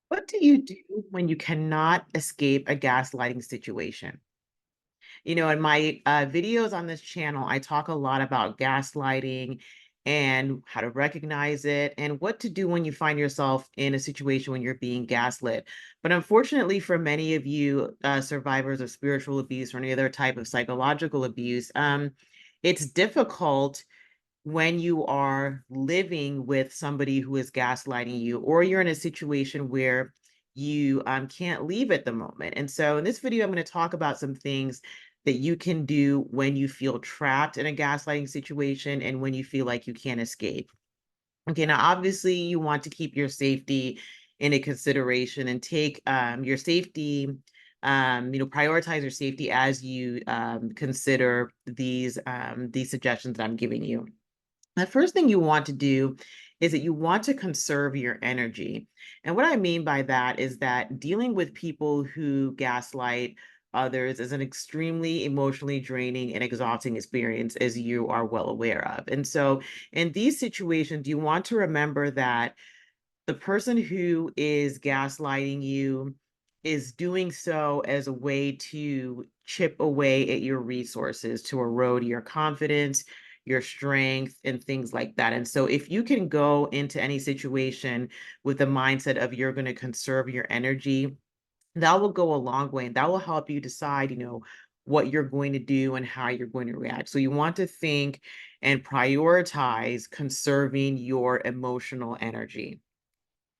What do you do when you cannot escape a gaslighting situation? In my videos on this channel, I talk a lot about gaslighting and how to recognize it and what to do when you find yourself in a situation when you're being gaslit. But unfortunately, for many of you survivors of spiritual abuse or any other type of psychological abuse, it's difficult when you are living with somebody who is gaslighting you, or you're in a situation where you can't leave at the moment. And so in this video, I'm going to talk about some things that you can do when you feel trapped in a gaslighting situation and when you feel like you can't escape. Okay, now obviously you want to keep your safety in a consideration and take your safety, prioritize your safety as you consider these suggestions that I'm giving you. The first thing you want to do is that you want to conserve your energy. And what I mean by that is that dealing with people who gaslight others is an extremely emotionally draining and exhausting experience, as you are well aware of. And so, in these situations, you want to remember that the person who is gaslighting you is doing so as a way to chip away at your resources, to erode your confidence, your strength, and things like that. And so, if you can go into any situation with the mindset of you're going to conserve your energy, that will go a long way and that will help you decide, what you're going to do and how you're going to react. So, you want to think and prioritize conserving your emotional energy.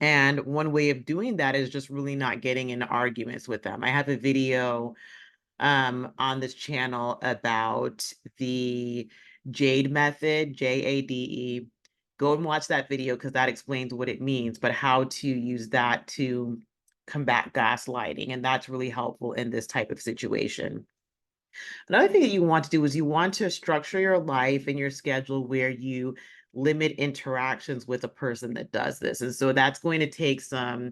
And one way of doing that is just really not getting into arguments with them. I have a video on this channel about the Jade method, JADE. Go and watch that video because that explains what it means, but how to use that to combat gaslighting. And that's really helpful in this type of situation. Another thing that you want to do is you want to structure your life and your schedule where you limit interactions with a person that does this. And so that's going to take some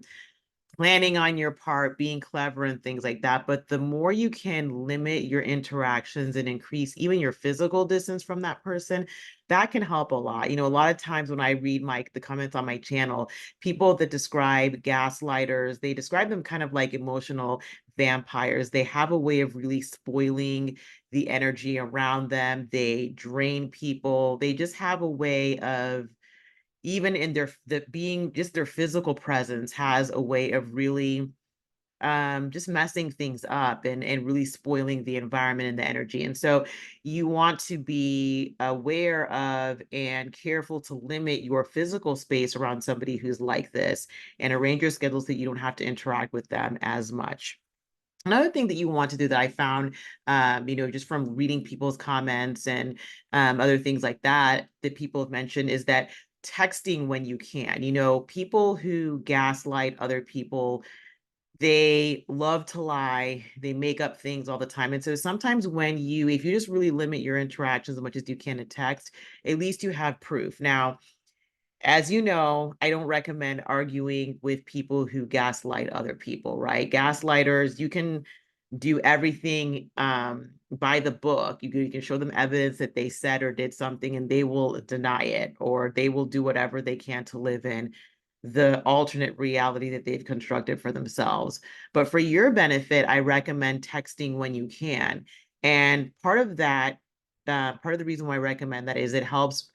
planning on your part, being clever and things like that. But the more you can limit your interactions and increase even your physical distance from that person, that can help a lot. A lot of times when I read the comments on my channel, people that describe gaslighters, they describe them kind of like emotional vampires. They have a way of really spoiling the energy around them. They drain people. They just have a way of, even in the being, just their physical presence has a way of really just messing things up and really spoiling the environment and the energy. And so you want to be aware of and careful to limit your physical space around somebody who's like this and arrange your schedules that you don't have to interact with them as much. Another thing that you want to do that I found, just from reading people's comments and other things like that, that people have mentioned is that texting when you can. People who gaslight other people, they love to lie, they make up things all the time. And so sometimes if you just really limit your interactions as much as you can to text, at least you have proof. Now, as you know, I don't recommend arguing with people who gaslight other people, right? Gaslighters, you can do everything by the book. You can show them evidence that they said or did something and they will deny it, or they will do whatever they can to live in the alternate reality that they've constructed for themselves. But for your benefit, I recommend texting when you can. And part of the reason why I recommend that is it helps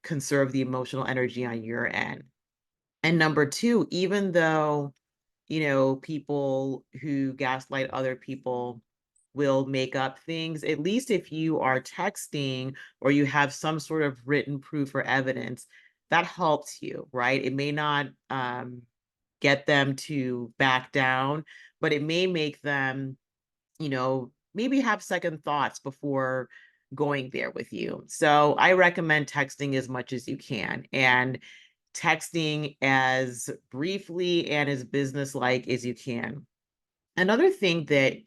conserve the emotional energy on your end. And number two, even though, people who gaslight other people will make up things, at least if you are texting or you have some sort of written proof or evidence, that helps you, right? It may not get them to back down, but it may make them, maybe have second thoughts before going there with you. So I recommend texting as much as you can and texting as briefly and as businesslike as you can. Another thing that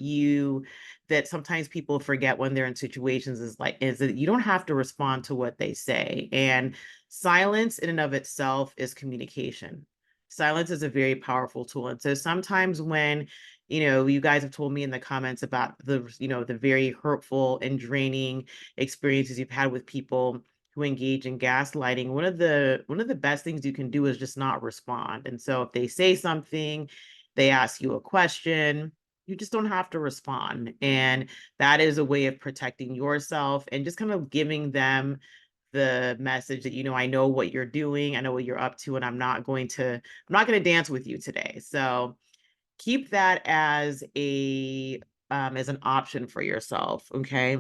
sometimes people forget when they're in situations is that you don't have to respond to what they say. And silence in and of itself is communication. Silence is a very powerful tool. And so sometimes when, you guys have told me in the comments about the very hurtful and draining experiences you've had with people who engage in gaslighting, one of the best things you can do is just not respond. And so if they say something, they ask you a question, you just don't have to respond. And that is a way of protecting yourself and just kind of giving them the message that, I know what you're doing, I know what you're up to, and I'm not going to dance with you today. So keep that as an option for yourself. Okay.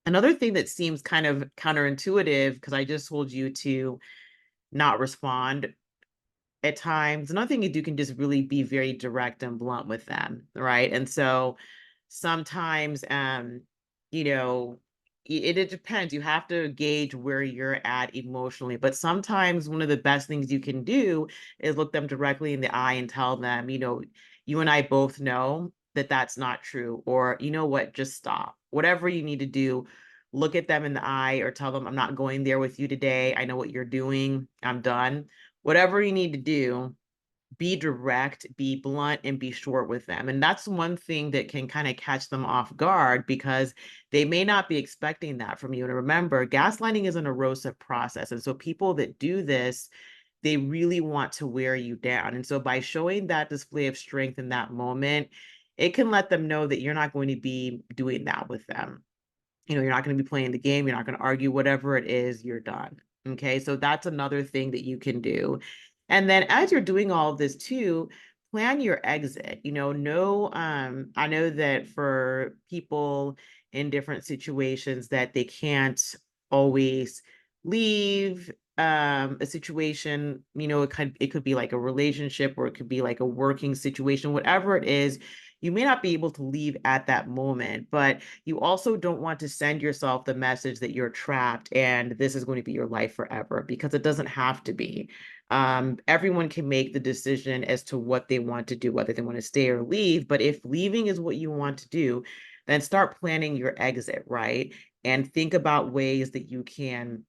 Another thing that seems kind of counterintuitive, because I just told you to not respond at times. Another thing is you can just really be very direct and blunt with them, right? And so sometimes, you know, it depends. You have to gauge where you're at emotionally. But sometimes one of the best things you can do is look them directly in the eye and tell them, you and I both know that that's not true. Or, you know what, just stop. Whatever you need to do, look at them in the eye or tell them, I'm not going there with you today. I know what you're doing. I'm done. Whatever you need to do, be direct, be blunt, and be short with them. And that's one thing that can kind of catch them off guard because they may not be expecting that from you. And remember, gaslighting is an erosive process. And so people that do this, they really want to wear you down. And so by showing that display of strength in that moment, it can let them know that you're not going to be doing that with them. You're not going to be playing the game. You're not going to argue, whatever it is, you're done. Okay. So that's another thing that you can do. And then as you're doing all of this too, plan your exit. I know that for people in different situations that they can't always leave a situation, it could be like a relationship or it could be like a working situation, whatever it is, you may not be able to leave at that moment, but you also don't want to send yourself the message that you're trapped and this is going to be your life forever, because it doesn't have to be. Everyone can make the decision as to what they want to do, whether they want to stay or leave. But if leaving is what you want to do, then start planning your exit, right? And think about ways that you can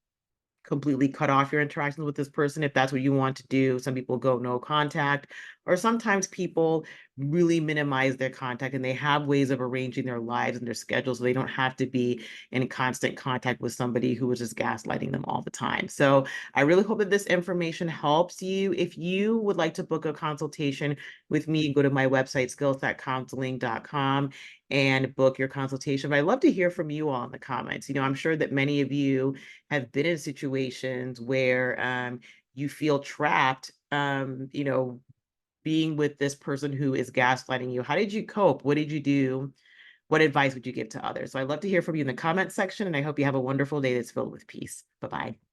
completely cut off your interactions with this person if that's what you want to do. Some people go no contact, or sometimes people really minimize their contact and they have ways of arranging their lives and their schedules so they don't have to be in constant contact with somebody who is just gaslighting them all the time. So I really hope that this information helps you. If you would like to book a consultation with me, go to my website, skillsetcounseling.com, and book your consultation. But I'd love to hear from you all in the comments. I'm sure that many of you have been in situations where you feel trapped, being with this person who is gaslighting you. How did you cope? What did you do? What advice would you give to others? So I'd love to hear from you in the comment section, and I hope you have a wonderful day that's filled with peace. Bye-bye.